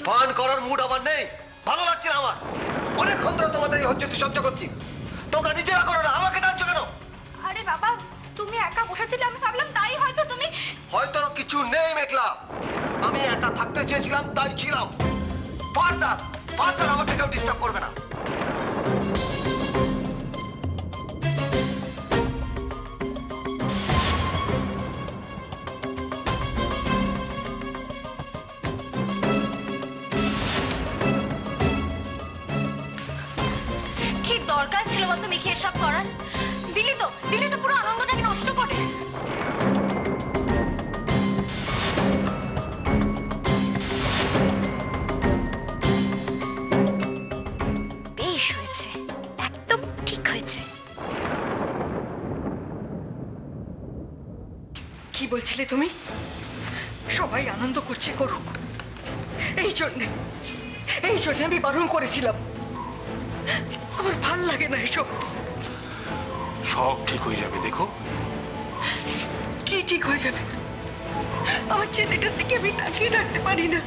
পান করার মুড আমার নেই, ভালো লাগছে না আমার। অনেকক্ষণ ধরে তোমাদের এই হচ্ছে সহ্য করছি, তোমরা নিজেরা করো না, আমাকে টানছো কেন? আরে বাবা, তুমি একা বসেছিলে, আমি ভাবলাম তাই হয়তো তুমি। হয়তো কিছু নেই মেঘলা, আমি একা থাকতে চেয়েছিলাম তাই ছিলাম। ফার্দার ফার্দার আমাকে কেউ ডিস্টার্ব করবে না। কি দরকার ছিল বলতো মিকি এসব করার? দিলি তো পুরো আনন্দটাকে নষ্ট করে। বেশ হয়েছে, একদম ঠিক হয়েছে। কি বলছিলে তুমি? সবাই আনন্দ করছে, করুক। এই জন্যে আমি বারণ করেছিলাম। আমার ভাল লাগে না এসব। সব ঠিক হয়ে যাবে, দেখো। কি ঠিক হয়ে যাবে? আমার ছেলেটার দিকে আমি তাকিয়ে থাকতে পারি না।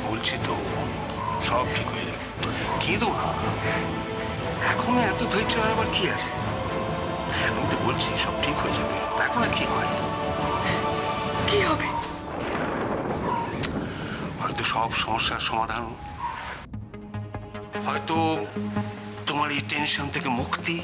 বলছি তো সব ঠিক হয়ে যাবে, কিন্তু এখনো এত ধৈর্য আবার কি আছে? আমি তো বলছি সব ঠিক হয়ে যাবে, এখন আর কি হয়? কি হবে? হয়তো সব সমস্যার সমাধান, হয়তো তোমার এই টেনশন থেকে মুক্তি।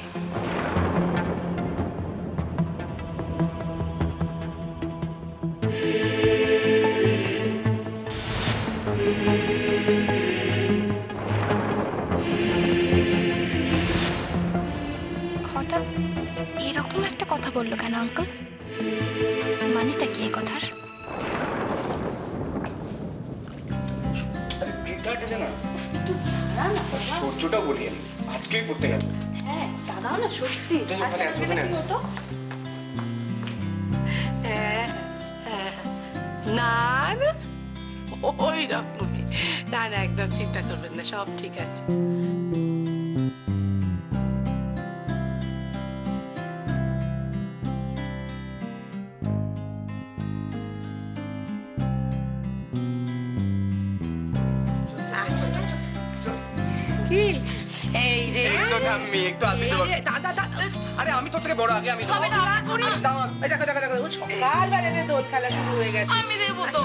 হঠাৎ এরকম একটা কথা বললো কেন আঙ্কেল? মানেটা কি এই কথার? সূর্যটা বলি আমি আজকেই করতে গেল। হ্যাঁ দাঁড়াও না, সত্যি না না ওই রকমই না, না একদম চিন্তা করবেন না, সব ঠিক আছে। কি এই রে, একটু থামবি, একটু আলবি দেবো। দাদা আরে আমি তো থেকে বড়, আগে আমি হবে না, দেখো দেখো দেখো সকাল বেলাতে দোল খেলা শুরু হয়ে গেছে। আমি দেবো তো।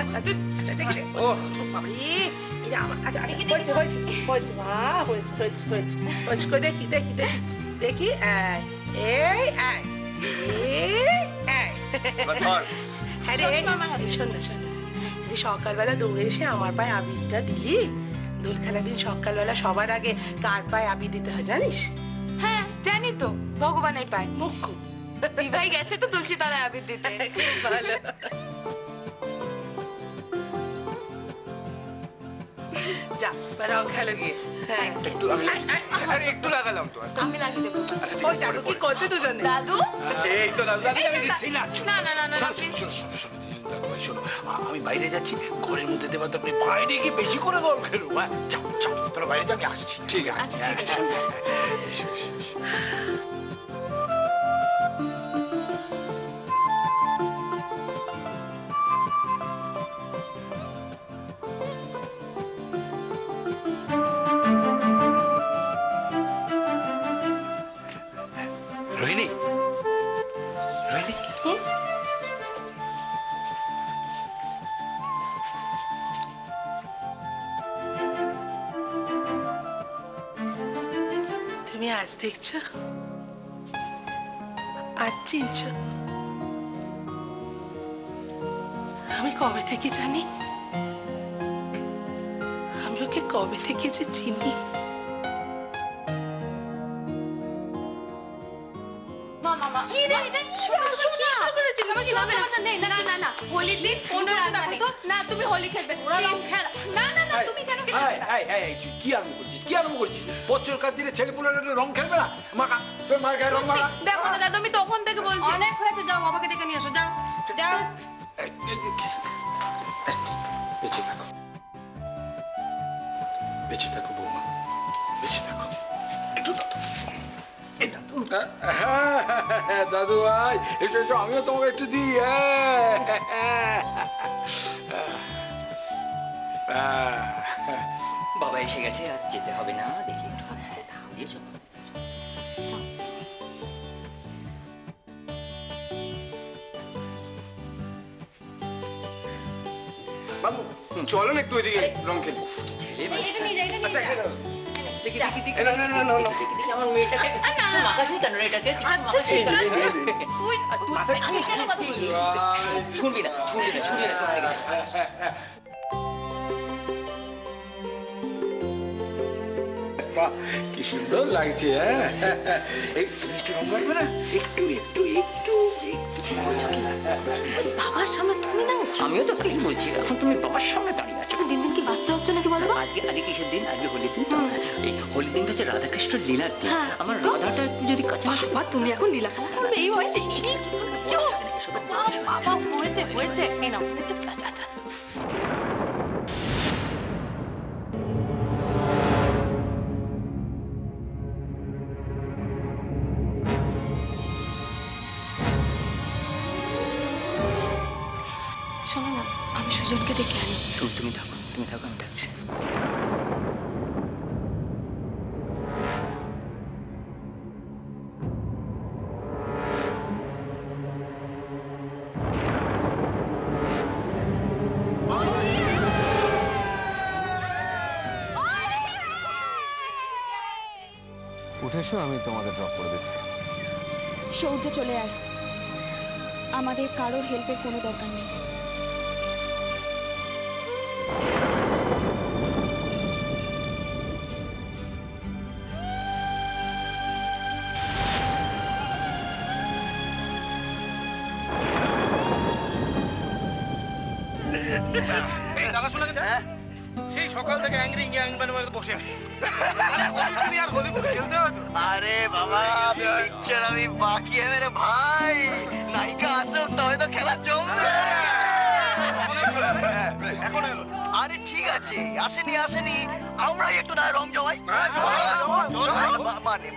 ও বাবারে, এটা আমার আচ্ছা আচ্ছা হয়েছে হয়েছে হয়েছে মা, হয়েছে হয়েছে হয়েছে হয়েছে করে দেখি দেখি দেখি দেখি এই হ্যাঁ রে, শোন না শোন না, যে সকালবেলা দৌড়ে এসে আমার পায়ে আবিরটা দিলি, দোল খেলার দিন সকালবেলা সবার আগে কার পায়ে আবির দিতে হয় জানিস? হ্যাঁ জানি তো, ভগবানের পায়। মুখ্য দিভাই গেছে তো তুলসী তলায় আবির দিতে। ভালো। যা রং খেলো গিয়ে। হ্যাঁ একটু আমি আরে একটু লাগালাম তো। আমি লাগিয়ে দেবো। ওই দাদু কি করছে দুজনে? দাদু এই তো দাদু, দাদু আমি দিচ্ছি না। না না না না শোনো, আমি বাইরে যাচ্ছি, ঘরের মধ্যে দেবা তো আপনি বাইরে গিয়ে বেশি করে গল্প খেলো। যাও যাও, তোরা বাইরে যাও, আমি আসছি। ঠিক আছে আচ্ছা ঠিক আছে। রোহিণী, রোহিণী, তুমি আজ দেখছো, আজ চিনছো, আমি কবে থেকে জানি, আমি ওকে কবে থেকে যে চিনি। হোলির দিন ফোনে রাখো তো না, তুমি হোলি খেলবে না না না, তুমি কেন কি আরম্ভ করছিস, কি আরম্ভ করছিস? বছরকার দিনে ছেলে পুলের রং খেলবে না? মাখা তোর মার গায়ে রং মাখা। দেখো না দাদু, আমি তখন থেকে বলছি। অনেক হয়েছে, যাও বাবাকে ডেকে নিয়ে আসো, যাও যাও। বেঁচে থাকো, বেঁচে থাকো বৌমা, বেঁচে থাকো। একটু দাদু, এই দাদু, দাদু ভাই এসো এসো, আমিও তোমাকে একটু দিই। বাবা এসে গেছে, আর যেতে হবে না। দেখি একটু দিয়েছো বাবু, চলো না একটু ওইদিকে রং খেলবো। এটা নিয়ে যাই, এটা নিয়ে যাই। দেখি আমার মেয়েটাকে মাখাসনি কেন এটাকে? তুই কেন কথা বলবি? শুনবি না। বাহ, কি সুন্দর লাগছে। এই তুমি একটু রং মারবে না? একটু বাবার সামনে তুমি না, আমিও তো তাই বলছি। এখন তুমি বাবার সামনে দাঁড়িয়ে আছো। দিন দিন কি বাচ্চা হচ্ছে নাকি বলো তো? আজকে কিসের দিন? আজকে হোলির দিন। এই হোলির দিনটা হচ্ছে রাধাকৃষ্ণ লীলার দিন। আমার রাধাটা একটু যদি কাছে না। বাবা তুমি এখন লীলা খেলা করবে এই বয়সে? বাবা হয়েছে এই নাও, হয়েছে। শোনো না, আমি সুজনকে ডেকে আনি। তুমি থাকো, আমি ডাকছি। উঠেছো, আমি তোমাদের ড্রপ করে দিচ্ছি। সৌর্য চলে আয়, আমাদের কারোর হেল্পের কোনো দরকার নেই। সেই সকাল থেকে অ্যাংরি বসে আছি। আরে বাবা, পিকচার আমি বাকি মেরে ভাই, নায়িকা আসুক তবে তো খেলা জমবে। আরে ঠিক আছে, আসেনি আমরাই একটু না রং জমাই।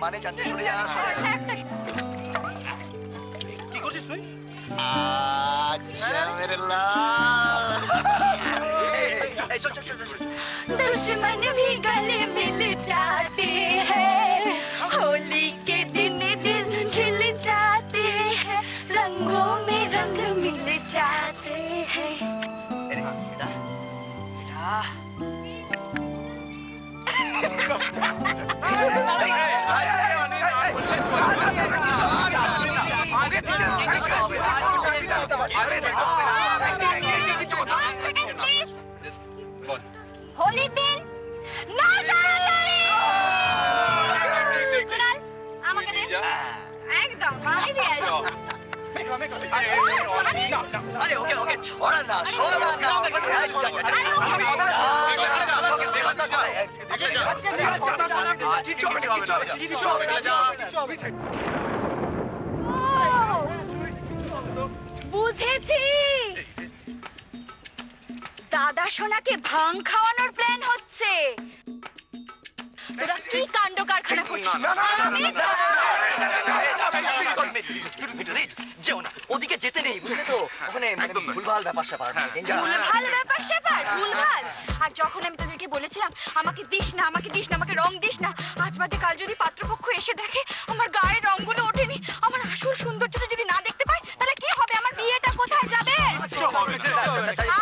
মানে জানতে চলে যা। কি করছিস তুই? मेरे लाल दुश्मन भी गले मिल जाते हैं, होली के दिन दिल खिल जाते हैं, रंगों में रंग मिल जाते हैं। होली दिन ना ছাড়াছাড়ি। কুনাল আমাকে দে, একদম আমি দিয়ে আসি। अरे ओके छोड़ा ना বুঝেছি, দাদা সোনাকে ভাং খাওয়ানোর প্ল্যান হচ্ছে। তোরা কি কাণ্ড কারখানা করছিস? যেও না, ওদিকে যেতে নেই, বুঝলে তো? ওখানে ভুলভাল ব্যাপার স্যাপার। ভুলভাল। আর যখন আমি তোদেরকে বলেছিলাম আমাকে দিস না, আমাকে রং দিস না, আজ বাদে কাল যদি পাত্রপক্ষ এসে দেখে আমার গায়ের রংগুলো ওঠেনি, আমার আসল সৌন্দর্যটা যদি না দেখতে পাই, তাহলে কি হবে? আমার বিয়েটা কোথায় যাবে?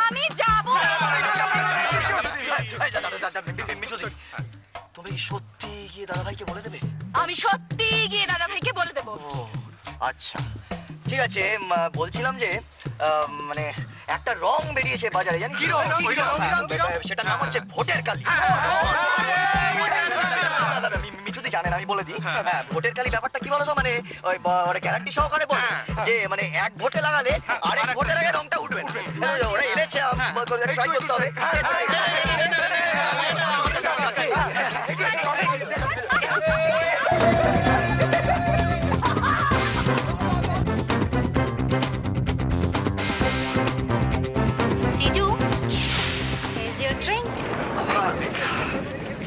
আমি যাব। তুমি সত্যি গিয়ে দাদাভাইকে বলে দেবে? আমি সত্যি গিয়ে দাদাভাইকে বলে দেবো। আচ্ছা ঠিক আছে, বলছিলাম যে মানে একটা রং বেরিয়েছে বাজারে, জানিস? সেটার নাম হচ্ছে ভোটের কালি। মিঠুদি জানেন, আমি বলে দিই। হ্যাঁ, ভোটের কালি ব্যাপারটা কি বলতো, মানে ওই গ্যারান্টি সহকারে বলে যে মানে এক ভোটে লাগালে আরেক ভোটের আগে রংটা উঠবে না। ওরা এনেছে, ট্রাই করতে হবে।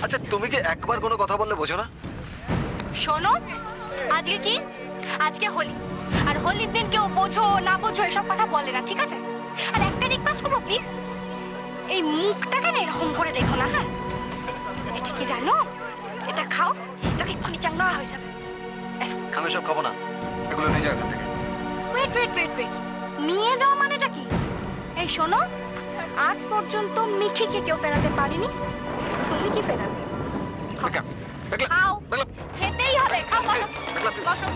আচ্ছা তুমি কি একবার কোনো কথা বললে বোঝো না? শোনো, আজকে কি? আজকে হোলি, আর হোলির দিন কেউ বোঝো না বোঝো এসব কথা বলে না, ঠিক আছে? আর একটা রিকোয়েস্ট করবো প্লিজ, এই মুখটাকে না এরকম করে রেখো না, হ্যাঁ? এটা কি জানো? এটা খাও, তোকে এক্ষুনি চাঙ্গা হয়ে যাবে। আমি সব খাবো না, এগুলো নিয়ে যাও এখান থেকে। ওয়েট, নিয়ে যাও মানেটা কি? এই শোনো, আজ পর্যন্ত মিঠিকে কেউ ফেরাতে পারেনি, তুমি কি ফেরাবে? খাও, খেতেই হবে। খাও, বসো,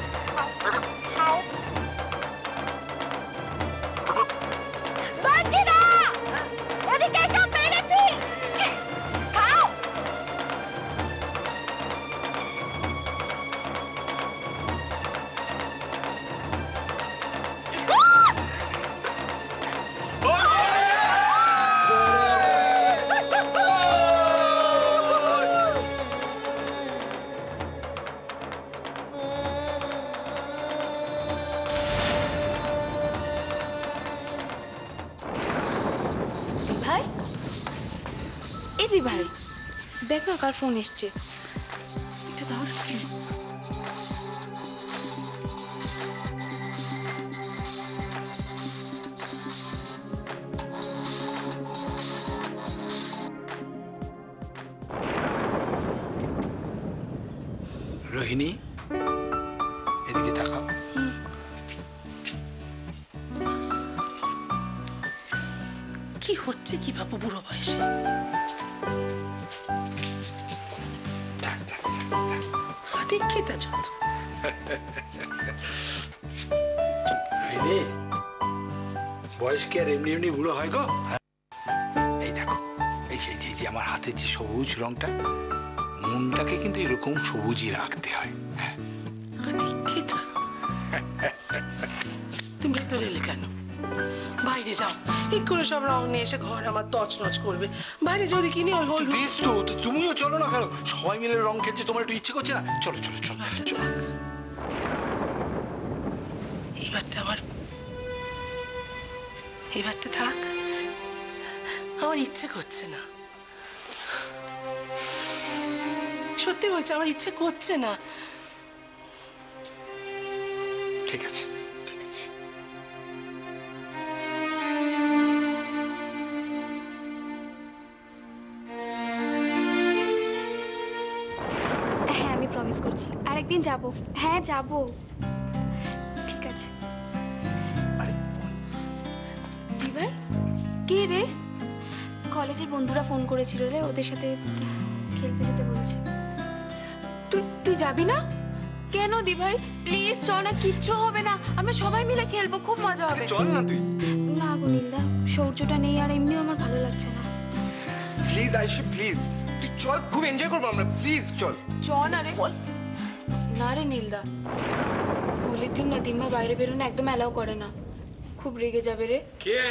খাও। বাকিরা, এদিকে এসো, পেয়ে গেছি। খাও। ভাই, এদি ভাই, দেখ না কার ফোন এসছে। এটা দাও। রোহিণী, এদিকে তাকাও। কি হচ্ছে কি বাবু বুড়ো বয়সে? হাতে খেতে যত। রোহিণী, বয়স কি আর এমনি এমনি বুড়ো হয় গো? এই দেখো, এই যে আমার হাতের যে সবুজ রংটা, মনটাকে কিন্তু এরকম সবুজই রাখতে হয়। তুমি ভেতরে এলে কেন? বাইরে যাও, ঠিক করে সব রং নিয়ে এসে ঘর আমার তছনছ করবে। বাইরে যদি কিনি ওই হই। বেশ তো, তুমিও চলো না কেন? সবাই মিলে রং খেলছে, তোমার একটু ইচ্ছে করছে না? চলো চলো চলো চলো। এইবারটা থাক, আমার ইচ্ছে করছে না। সত্যি বলছি, আমার ইচ্ছে করছে না। ঠিক আছে, ঠিক আছে। হ্যাঁ, আমি প্রমিস করছি আরেকদিন যাব। হ্যাঁ, যাব। ঠিক আছে। দিভাই, কে রে? কলেজের বন্ধুরা ফোন করেছিল রে, ওদের সাথে খেলতে যেতে বলছে। তুই যাবি না কেন? দিভাই প্লিজ চল না, কিচ্ছু হবে না, আমরা সবাই মিলে খেলবো, খুব মজা হবে। চল না তুই। না গো নীলদা, সৌর্যটা নেই আর এমনিও আমার ভালো লাগছে না। প্লিজ আইসি, প্লিজ তুই চল, খুব এনজয় করবো আমরা, প্লিজ চল। চল না রে। না রে নীলদা, হোলির দিন না দিম্মা বাইরে বেরোনো একদম অ্যালাউ করে না, খুব রেগে যাবে রে। কে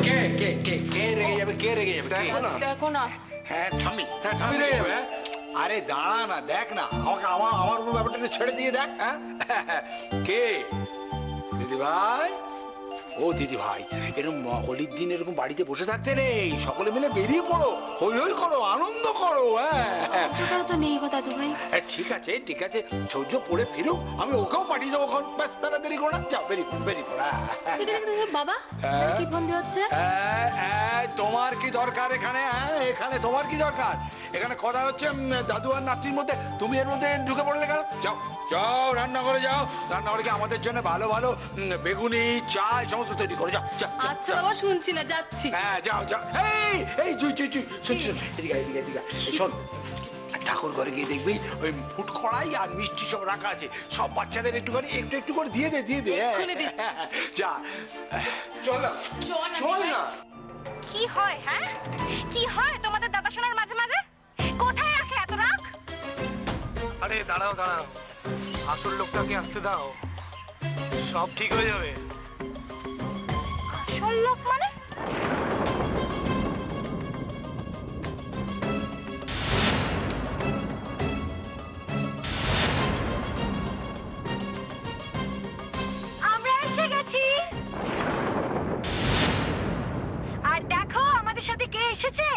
কে কে কে কে রেগে যাবে? কে রেগে যাবে? দেখো না। হ্যাঁ থামি, হ্যাঁ থামি রেগে যাবে। আরে দাঁড়া না, দেখ না, আমাকে আমার উপর ব্যাপারটা ছেড়ে দিয়ে দেখ। হ্যাঁ কে? দিদি ভাই, ও দিদি ভাই, এরকম হোলির দিন এরকম বাড়িতে বসে থাকতে নেই, সকলে মিলে বেরিয়ে পড়ো, হই হই করো, আনন্দ করো। হ্যাঁ ছোটরা তো নেই গো দাদু ভাই। ঠিক আছে ঠিক আছে, সূর্য পড়ে ফিরুক, আমি ওকেও পাঠিয়ে দেবো। ব্যাস তাড়াতাড়ি করো না, যাও বেরিয়ে পড়া। বাবা কি ফোন দিয়ে হচ্ছে? তোমার কি দরকার এখানে? এখানে তোমার কি দরকার? এখানে কথা হচ্ছে দাদু আর নাতির মধ্যে, তুমি এর মধ্যে ঢুকে পড়লে কেন? যাও যাও, রান্নাঘরে যাও, রান্নাঘরে গিয়ে আমাদের জন্য ভালো ভালো বেগুনি, চা সমস্ত তৈরি করো। যাও যাও। আচ্ছা বাবা, শুনছি না, যাচ্ছি। হ্যাঁ যাও যাও। এই চুই এদিকে এদিকে শোন, ঠাকুর ঘরে গিয়ে দেখবি ওই ফুট কড়াই আর মিষ্টি সব রাখা আছে, সব বাচ্চাদের একটুখানি একটু করে দিয়ে দে। যা, চল না, চল না। কি হয়? হ্যাঁ, কি হয় তোমাদের দাদা শোনার মাঝে মাঝে? কোথায় রাখে এত রাখ? আরে দাঁড়াও, আসল লোকটাকে আসতে দাও, সব ঠিক হয়ে যাবে। আসল লোক মানে? আমরা এসে গেছি। আর দেখো আমাদের সাথে কে এসেছে।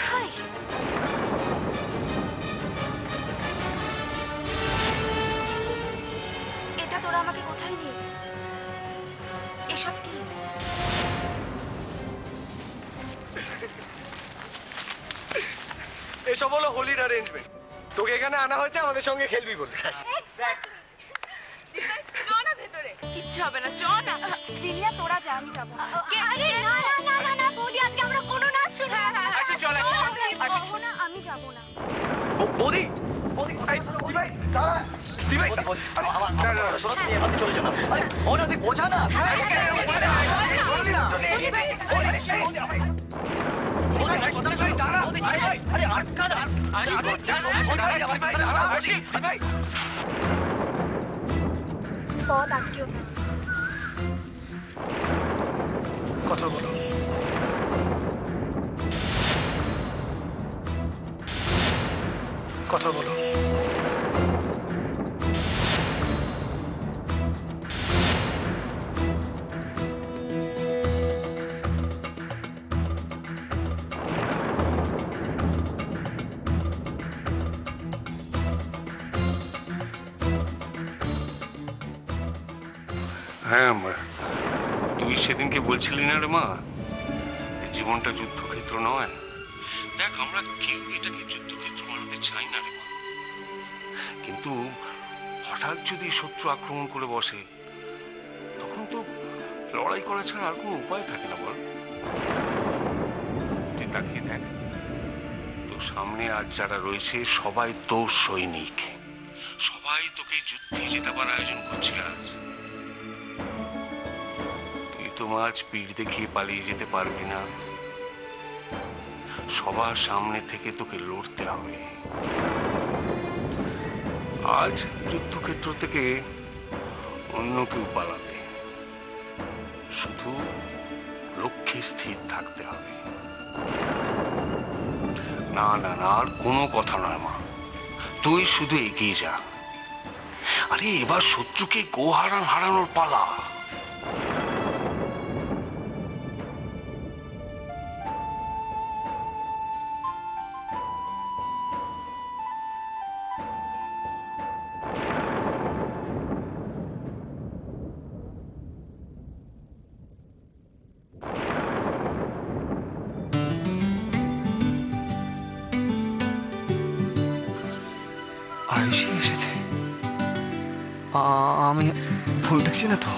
ভাই এসব হলো হোলির অ্যারেঞ্জমেন্ট। তোকে এখানে আনা হয়েছে আমাদের সঙ্গে খেলবি বলে। চ না ভেতরে, কিচ্ছু হবে না, চ না। জিনিয়া তোরা যা, আমি যাবো না। আরে না না না না না বৌদি, আজকে আমরা কোনো নাচ শুনবো না। আসো চল আসো চল। যাবো না, আমি যাবো না। বৌদি বৌদি ভাই দাঁড়া ভাই আমার শোনো তুমি এভাবে চলে যাও না। আরে ওরা তুই বোঝা না। আরে আটকা না। পথ আটকেও না। কথা বলো। কথা বলো। হ্যাঁ তুই সেদিনকে বলছিলি না রে মা, জীবনটা যুদ্ধক্ষেত্র নয়। দেখ আমরা কেউ এটাকে যুদ্ধক্ষেত্র বানাতে চাই না রে মা, কিন্তু হঠাৎ যদি শত্রু আক্রমণ করে বসে তখন তো লড়াই করা ছাড়া আর কোনো উপায় থাকে না বল। তুই তাকিয়ে দেখ, তোর সামনে আজ যারা রয়েছে সবাই তোর সৈনিক, সবাই তোকে যুদ্ধে জেতাবার আয়োজন করছে আজ। তো আজ পিঠ দেখিয়ে পালিয়ে যেতে পারবি না, সবার সামনে থেকে তোকে লড়তে হবে। আজ যুদ্ধক্ষেত্র থেকে অন্য কেউ পালাবে, শুধু লক্ষ্যে স্থির থাকতে হবে। না না না, আর কোনো কথা নয় মা, তুই শুধু এগিয়ে যা। আরে এবার শত্রুকে হারানোর পালা। আয়ুষী এসেছে। আমি ভুল দেখছি না তো?